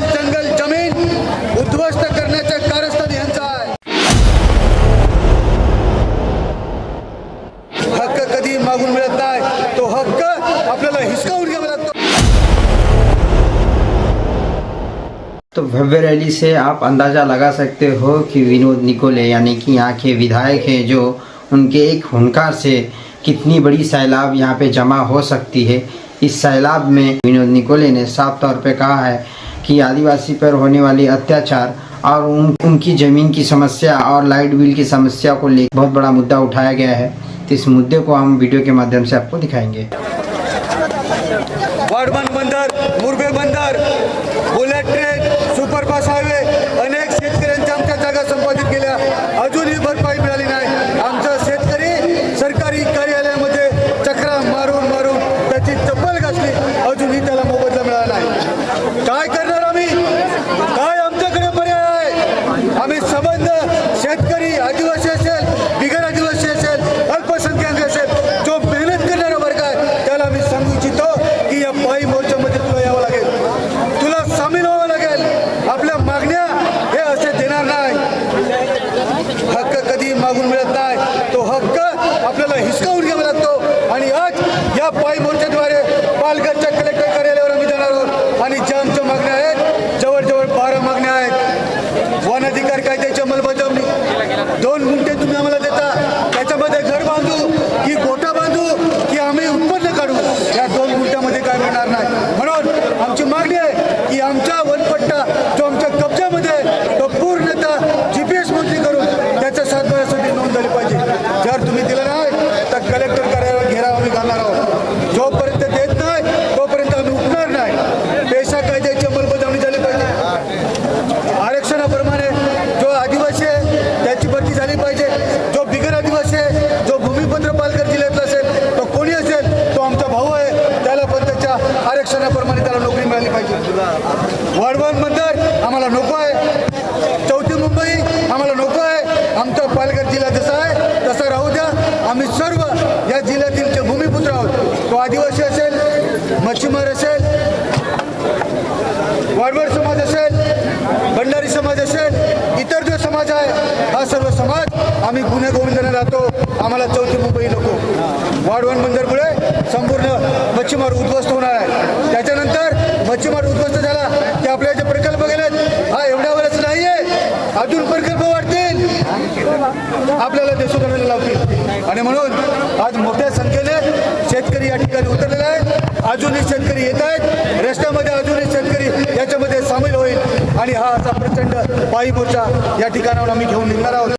जंगल जमीन उद्ध्वस्त करण्याचे कारस्थान यांचं आहे। हक्क कधी मागून मिळत नाही, तो हक्क आपल्याला हिसकावून घ्यावा लागतो। तो भव्य रैली से आप अंदाज़ा लगा सकते हो कि विनोद निकोले यानी कि यहाँ के विधायक हैं, जो उनके एक हुंकार से कितनी बड़ी सैलाब यहाँ पे जमा हो सकती है। इस सैलाब में विनोद निकोले ने साफ तौर पे कहा है कि आदिवासी पर होने वाली अत्याचार और उनकी ज़मीन की समस्या और लाइट बिल की समस्या को लेकर बहुत बड़ा मुद्दा उठाया गया है। तो इस मुद्दे को हम वीडियो के माध्यम से आपको दिखाएंगे। वाढवण बंदर, मुरबे बंदर, बुलेट ट्रेन, सुपरफास्ट हायवे, अनेक शेतकऱ्यांच्या आमच्या जागा संपादित केल्या, अजूनही भरपाई मिळाली नाही। आमचा शेतकरी सरकारी कार्यालयामध्ये चक्रा मारून मारून त्याची चप्पल घासली, अजूनही त्याला मोबदला मिळाला नाही। काय करणार आम्ही? काय आमच्याकडे पर्याय आहे? आम्ही संबंध शेतकरी, आदिवासी असेल, बिगर आदिवासी असेल, अल्पसंख्याक असेल, जो मेहनत करणारा वर्ग आहे त्याला आम्ही सांगू इच्छितो की या पायी मोर्चामध्ये तुला यावं लागेल, तुला सामील व्हावं लागेल। आपल्या मागण्या हे असे देणार नाही। हक्क कधी मागून मिळत नाही, तो हक्क आपल्याला हिसकावून घ्यावा लागतो। आणि आज या पायी मोर्चाद्वारे पालघरच्या कलेक्टर कार्यालयावर आम्ही जाणार आहोत आणि ज्या आमच्या मागण्या आहेत, जवळजवळ 12 मागण्या आहेत। वन अधिकार कायद्याची अंमलबजावणी, 2 गुंठे तुम्ही आम्हाला देता, त्याच्यामध्ये घर बांधू की गोठा बांधू की आम्ही उत्पन्न काढू, या 2 गुंठ्यामध्ये काय मिळणार नाही। म्हणून आमची मागणी आहे की आमचा वनपट्टा जो आमच्या कब्जामध्ये आहे तो पूर्णतः GPS मंत्री करून त्याच्या सातबाऱ्यासाठी नोंद झाली पाहिजे। जर तुम्ही दिलं नाही तर कलेक्टर कार्यालयावर घेराव आम्ही घालणार आहोत। जोपर्यंत देत नाही तोपर्यंत आम्ही उठणार नाही। पेशा कायद्याची अंमलबजावणी झाली पाहिजे। आरक्षणाप्रमाणे जो आदिवासी आहे त्याची भरती झाली पाहिजे। जो बिगर आदिवासी आहे, जो भूमिपत्र पालघर जिल्ह्यातला असेल, तो कोणी असेल, तो आमचा भाऊ आहे, त्याला पण त्याच्या आरक्षणाप्रमाणे त्याला नोकरी मिळाली पाहिजे। वाढवण बंदर आम्हाला नको आहे, चौथी मुंबई आम्हाला नको आहे। आमचा पालघर जिल्हा जसा आहे तसा राहू द्या। आम्ही सर्व या जिल्ह्यातील जे भूमिपुत्र आहोत, तो आदिवासी असेल, मच्छीमार असेल, वाडवड समाज असेल, भंडारी समाज असेल, इतर जो समाज आहे, हा सर्व समाज आम्ही गुन्हे गोविंदाने राहतो। आम्हाला चौथी मुंबई नको। वाढवण बंदरमुळे संपूर्ण मच्छीमार उद्ध्वस्त होणार आहे। त्याच्यानंतर मच्छीमार उद्ध्वस्त झाला की आपले जे प्रकल्प गेलेत, हा एवढ्यावरच नाही आहे, अजून प्रकल्प वाढतील, आपल्याला ते सुधारायला लावतील। आणि म्हणून आज मोठ्या संख्येने शेतकरी या ठिकाणी उतरलेला आहे। अजूनही शेतकरी येत आहेत रस्त्यामध्ये, अजूनही शेतकरी याच्यामध्ये सामील होईल आणि हा असा प्रचंड पायी मोर्चा या ठिकाणावर आम्ही घेऊन निघणार आहोत।